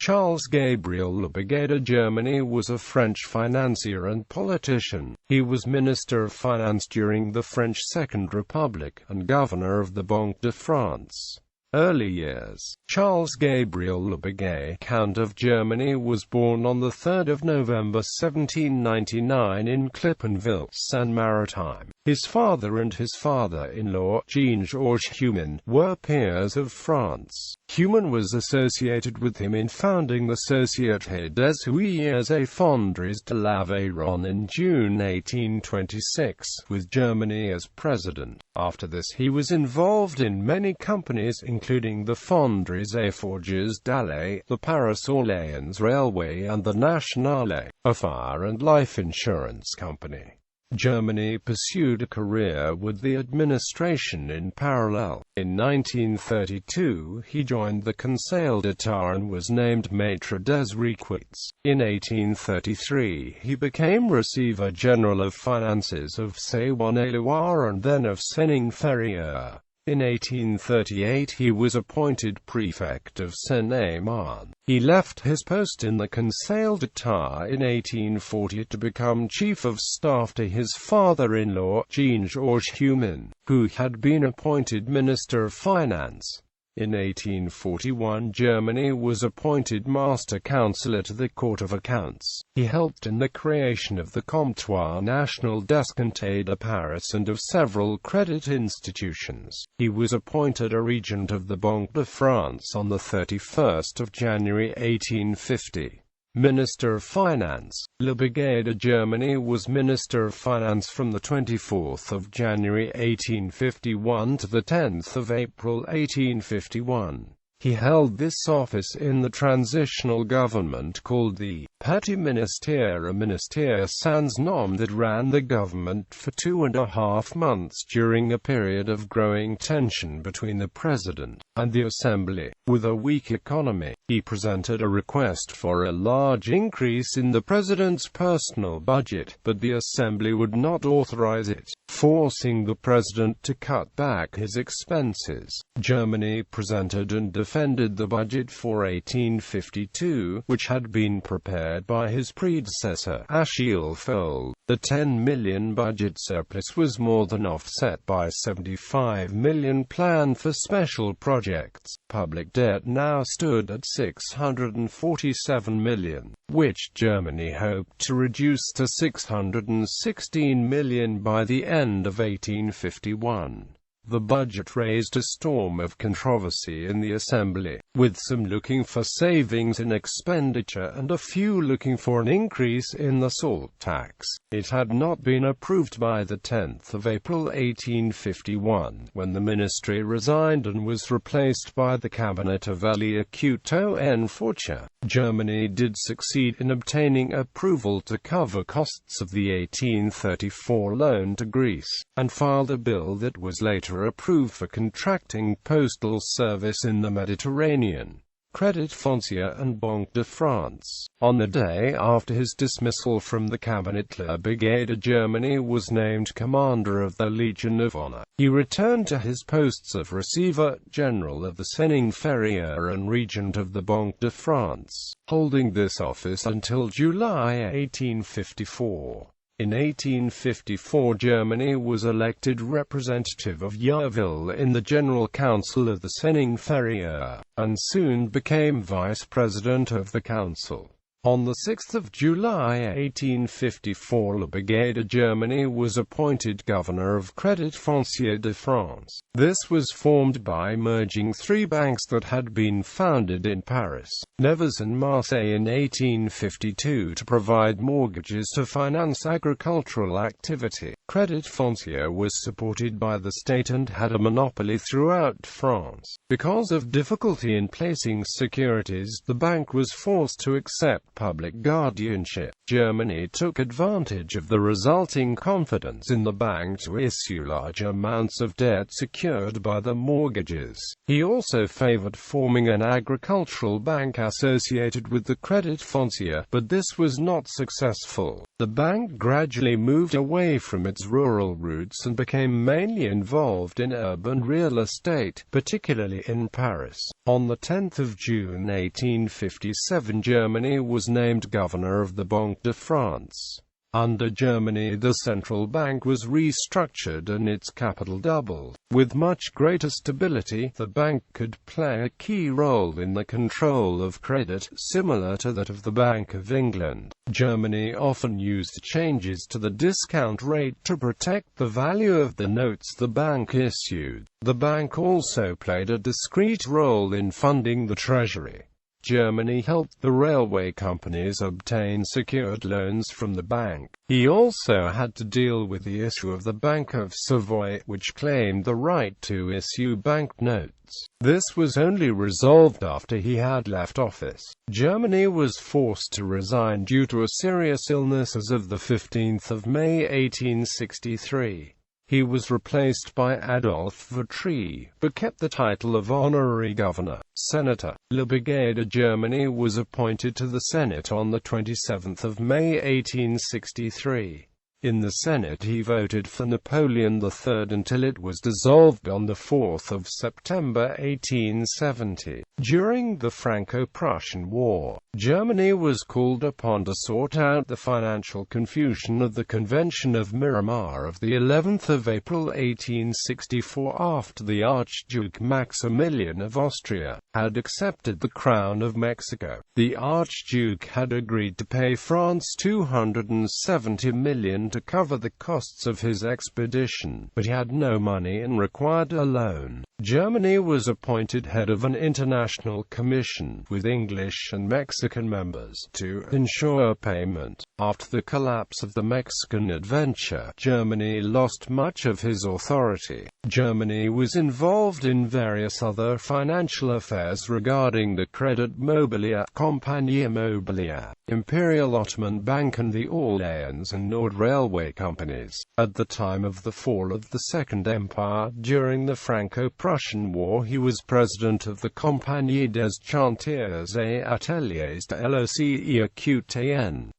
Charles Gabriel Bègue de Germany was a French financier and politician. He was Minister of Finance during the French Second Republic, and Governor of the Banque de France. Early years. Charles Gabriel Bègue, Count of Germany, was born on 3 November 1799 in Cliponville, Seine-Maritime. His father and his father-in-law, Jean-Georges Human, were peers of France. Human was associated with him in founding the Société des Huiers et Fonderies de l'Aveyron in June 1826, with Germany as president. After this he was involved in many companies including the Fonderies et Forges d'Alais, the Paris-Orléans Railway and the Nationale, a fire and life insurance company. Germany pursued a career with the administration in parallel. In 1932, he joined the Conseil d'État and was named Maître des Requêtes. In 1833, he became Receiver General of Finances of Saône-et-Loire and then of Seine-Inférieure. In 1838 he was appointed prefect of Seine-et-Marne. He left his post in the Conseil d'État in 1840 to become chief of staff to his father-in-law, Jean-Georges Human, who had been appointed Minister of Finance. In 1841 Germany was appointed Master Counsellor to the Court of Accounts. He helped in the creation of the Comptoir National d'Escompte de Paris and of several credit institutions. He was appointed a regent of the Banque de France on 31 January 1850. Minister of Finance. Bègue de Germany was Minister of Finance from 24 January 1851 to 10 April 1851. He held this office in the transitional government called the Petit Ministère, a ministère sans nom that ran the government for 2.5 months during a period of growing tension between the President and the Assembly. With a weak economy, he presented a request for a large increase in the President's personal budget, but the Assembly would not authorize it, forcing the President to cut back his expenses. Germany presented and defended the budget for 1852, which had been prepared by his predecessor, Achille Fold. The 10 million budget surplus was more than offset by 75 million planned for special projects. Public debt now stood at 647 million, which Germany hoped to reduce to 616 million by the end of 1851. The budget raised a storm of controversy in the Assembly, with some looking for savings in expenditure and a few looking for an increase in the salt tax. It had not been approved by 10 April 1851, when the ministry resigned and was replaced by the cabinet of Elie Couteau-en-Fortier. Germany did succeed in obtaining approval to cover costs of the 1834 loan to Greece, and filed a bill that was later approved for contracting postal service in the Mediterranean. Credit Foncier and Banque de France. On the day after his dismissal from the cabinet, Bègue de Germany was named Commander of the Legion of Honor. He returned to his posts of Receiver General of the Seine-Inférieure and Regent of the Banque de France, holding this office until July 1854. In 1854 Germany was elected representative of Yeovil in the General Council of the Seine-Inférieure, and soon became Vice President of the Council. On 6 July 1854 Bègue de Germany was appointed Governor of Credit Foncier de France. This was formed by merging three banks that had been founded in Paris, Nevers and Marseille in 1852 to provide mortgages to finance agricultural activity. Credit Foncier was supported by the state and had a monopoly throughout France. Because of difficulty in placing securities, the bank was forced to accept public guardianship. Germany took advantage of the resulting confidence in the bank to issue large amounts of debt secured by the mortgages. He also favored forming an agricultural bank associated with the Credit Foncier, but this was not successful. The bank gradually moved away from its rural roots and became mainly involved in urban real estate, particularly in Paris. On 10 June 1857, Germany was named governor of the Banque de France. Under Germany, the central bank was restructured and its capital doubled. With much greater stability, the bank could play a key role in the control of credit, similar to that of the Bank of England. Germany often used changes to the discount rate to protect the value of the notes the bank issued. The bank also played a discrete role in funding the treasury. Germany helped the railway companies obtain secured loans from the bank. He also had to deal with the issue of the Bank of Savoy, which claimed the right to issue banknotes. This was only resolved after he had left office. Germany was forced to resign due to a serious illness as of 15 May 1863. He was replaced by Adolphe Vautry, but kept the title of honorary governor. Senator Bègue de Germany was appointed to the Senate on 27 May 1863. In the Senate he voted for Napoleon III until it was dissolved on 4 September 1870. During the Franco-Prussian War, Germany was called upon to sort out the financial confusion of the Convention of Miramar of the 11th of April 1864 after the Archduke Maximilian of Austria had accepted the Crown of Mexico. The Archduke had agreed to pay France $270 million to cover the costs of his expedition, but he had no money and required a loan. Germany was appointed head of an international commission, with English and Mexican members, to ensure payment. After the collapse of the Mexican adventure, Germany lost much of his authority. Germany was involved in various other financial affairs regarding the Credit Mobilier, Compagnie Immobilière, Imperial Ottoman Bank and the Orléans and Nord railway companies. At the time of the fall of the Second Empire, during the Franco-Prussian War, he was president of the Compagnie des Chantiers et Ateliers de l'Océan.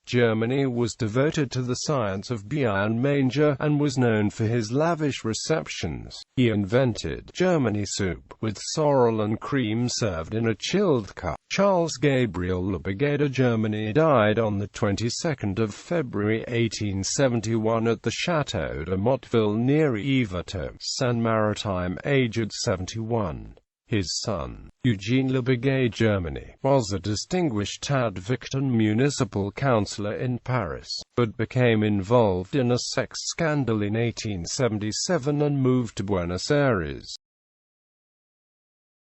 Germany was devoted to the science of bien manger, and was known for his lavish receptions. He invented Germany soup, with sorrel and cream served in a chilled cup. Charles Gabriel Bègue de Germany died on the 22nd of February 1871 at the Château de Motteville near Yvetot, Seine-Maritime, aged 71. His son, Eugene Bègue Germany, was a distinguished advocate and municipal councillor in Paris, but became involved in a sex scandal in 1877 and moved to Buenos Aires.